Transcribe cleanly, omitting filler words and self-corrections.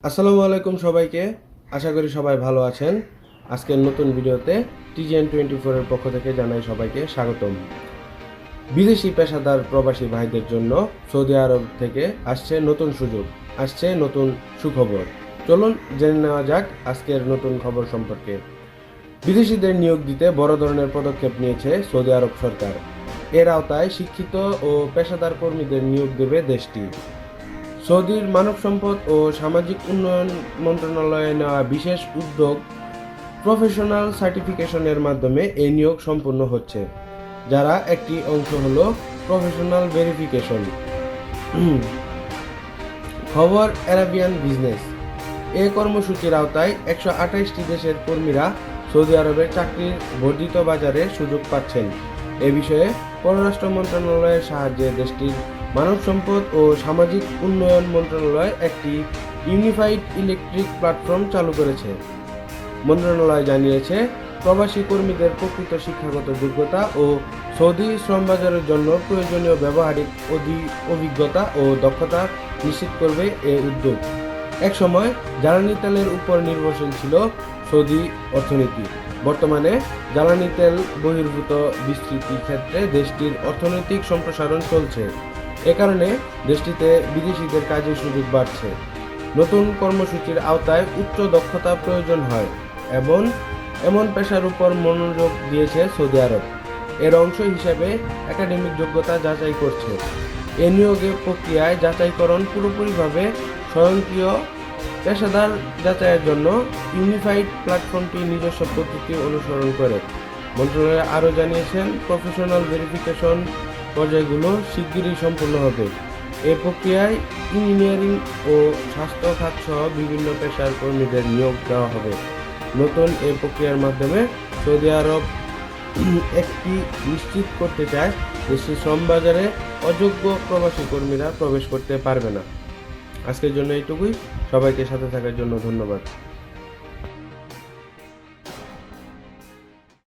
আসসালামু আলাইকুম সবাইকে। আশা করি সবাই ভালো আছেন। আজকের নতুন ভিডিওতে TGN24 এর পক্ষ থেকে জানাই সবাইকে স্বাগতম। বিদেশি পেশাদার প্রবাসী ভাইদের জন্য সৌদি আরব থেকে আসছে নতুন সুযোগ, আসছে নতুন সুখবর। চলুন জেনে নেওয়া যাক আজকের নতুন খবর সম্পর্কে। বিদেশিদের নিয়োগ দিতে বড় ধরনের পদক্ষেপ নিয়েছে সৌদি আরব সরকার। এর আওতায় শিক্ষিত ও পেশাদার কর্মীদের নিয়োগ দেবে দেশটি। সৌদির মানব সম্পদ ও সামাজিক উন্নয়ন মন্ত্রণালয়ে নেওয়া বিশেষ উদ্যোগ প্রফেশনাল সার্টিফিকেশনের মাধ্যমে এই নিয়োগ সম্পন্ন হচ্ছে, যারা একটি অংশ হলো প্রফেশনাল ভেরিফিকেশন। খবর আরাবিয়ান বিজনেস। এই কর্মসূচির আওতায় 128টি দেশের কর্মীরা সৌদি আরবের চাকরির বর্ধিত বাজারে সুযোগ পাচ্ছেন। এ বিষয়ে পররাষ্ট্র মন্ত্রণালয়ের সাহায্যে দেশটির মানব সম্পদ ও সামাজিক উন্নয়ন মন্ত্রণালয় একটি ইউনিফাইড ইলেকট্রিক প্ল্যাটফর্ম চালু করেছে। মন্ত্রণালয় জানিয়েছে, প্রবাসী কর্মীদের প্রকৃত শিক্ষাগত যোগ্যতা ও সৌদি শ্রমবাজারের জন্য প্রয়োজনীয় ব্যবহারিক অভিজ্ঞতা ও দক্ষতা নিশ্চিত করবে এই উদ্যোগ। একসময় জ্বালানি তেলের উপর নির্ভরশীল ছিল সৌদি অর্থনীতি। বর্তমানে জ্বালানি তেল বহির্ভূত বিস্তৃতির ক্ষেত্রে দেশটির অর্থনৈতিক সম্প্রসারণ চলছে। এ কারণে দেশটিতে বিদেশিদের কাজের সুযোগ বাড়ছে। নতুন কর্মসূচির আওতায় উচ্চ দক্ষতা প্রয়োজন হয় এবং এমন পেশার উপর মনোযোগ দিয়েছে সৌদি আরব। এর অংশ হিসেবে একাডেমিক যোগ্যতা যাচাই করছে। এ নিয়োগের প্রক্রিয়ায় যাচাইকরণ পুরোপুরিভাবে স্বয়ংক্রিয়। পেশাদার যাচাইয়ের জন্য ইউনিফাইড প্ল্যাটফর্মটি নিজস্ব পদ্ধতি অনুসরণ করে। মন্ত্রণালয় আরও জানিয়েছেন, প্রফেশনাল ভেরিফিকেশন পর্যায়গুলো শিগগিরই সম্পূর্ণ হবে। এই প্রক্রিয়ায় ইঞ্জিনিয়ারিং ও স্বাস্থ্য খাত সহ বিভিন্ন পেশার কর্মীদের নিয়োগ দেওয়া হবে। নতুন এই প্রক্রিয়ার মাধ্যমে সৌদি আরব একটি নিশ্চিত করতে চায়, দেশটির শ্রমবাজারে অযোগ্য প্রবাসী কর্মীরা প্রবেশ করতে পারবে না। আজকের জন্য এইটুকুই। সবাইকে সাথে থাকার জন্য ধন্যবাদ।